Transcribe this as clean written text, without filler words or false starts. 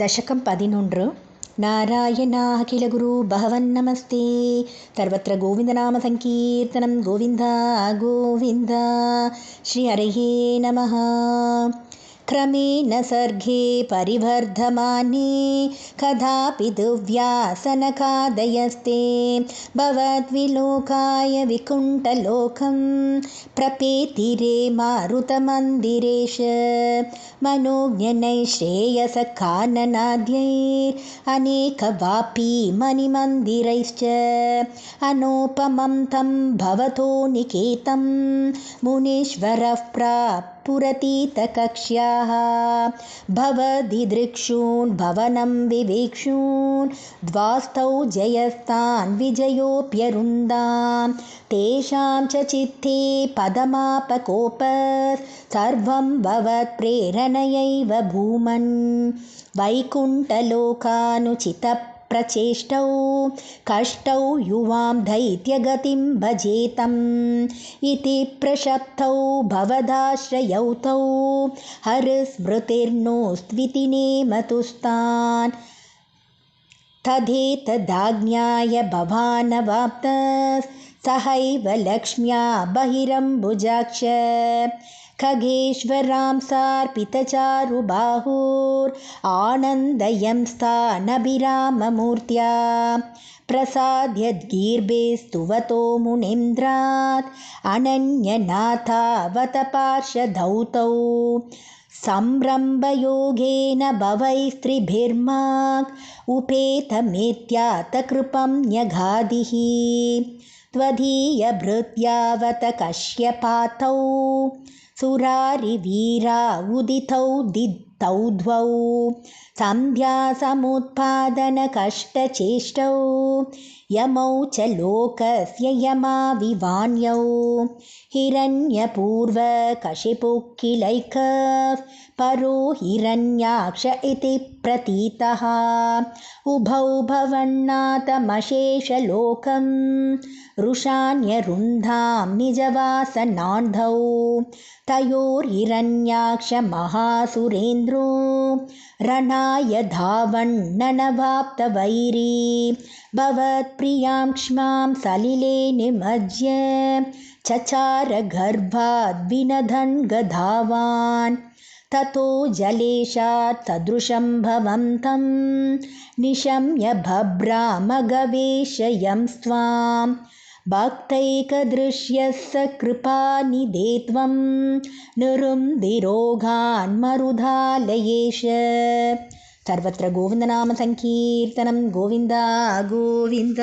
दशकं 11 नारायणाखिलगुरु भगवन्नमस्ते सर्वत्र गोविन्दनामसङ्कीर्तनं गोविन्द गोविन्द श्रीहरये नमः। क्रमेण सर्गे परिवर्धमाने कदापि दिव्यासनकादयस्ते भवद्विलोकाय विकुण्ठलोकं प्रपेतिरे मारुतमन्दिरेश मनोज्ञनैः श्रेयसकाननाद्यैरनेकवापी मणिमन्दिरैश्च अनुपमं तं भवतो निकेतं मुनीश्वरः पुरतीतकक्ष्याः भवदिदृक्षून् भवनं विवेक्षून् द्वास्तौ जयस्तान् विजयोऽप्यरुन्दां तेषां च चित्ते पदमापकोपः सर्वं भवत्प्रेरणयैव भूमन् वैकुण्ठलोकानुचितप्रचेष्टौ कष्टौ युवां दैत्यगतिं भजेतम् इति प्रशप्तौ भवदाश्रयौ तौ हरस्मृतिर्नोस्त्विति नेमतुस्तान् तदेतदाज्ञाय भवानवाप्तः सहैव लक्ष्म्या बहिरम्बुजाक्ष खगेश्वरां सार्पितचारुबाहुरानन्दयंस्तानभिराममूर्त्या प्रसाद्यद्गीर्भे स्तुवतो मुनीन्द्रात् अनन्यनाथावत पार्षदौ तौ संरम्भयोगेन भवैस्त्रिभिर्माक् उपेतमेत्यातकृपं न्यगादिः त्वदीयभृत्यावत कश्यपातौ सुरारिवीरा उदितौ दितौ द्वौ सन्ध्यासमुत्पादनकष्टचेष्टौ यमौ च लोकस्य यमाविवान्यौ हिरण्यपूर्वकशिपुक्किलैकः परो हिरण्याक्ष इति प्रतीतः उभौ भवन्नाथमशेषलोकं रुषान्यरुन्धां निजवासनान्धौ तयोर्हिरण्याक्षमहासुरेन्द्रो रणाय धावन्ननवाप्तवैरी भवत्प्रियां क्ष्मां सलिले निमज्य चचार गर्भाद्विनदन् गधावान् ततो जलेशात् सदृशं भवन्तं निशम्य बभ्रामगवेशयं स्वां भक्तैकदृश्यस्य कृपानिधे त्वं निरुन्दिरोगान् मरुधालयेश। सर्वत्र गोविन्दनामसङ्कीर्तनं गोविन्द गोविन्द।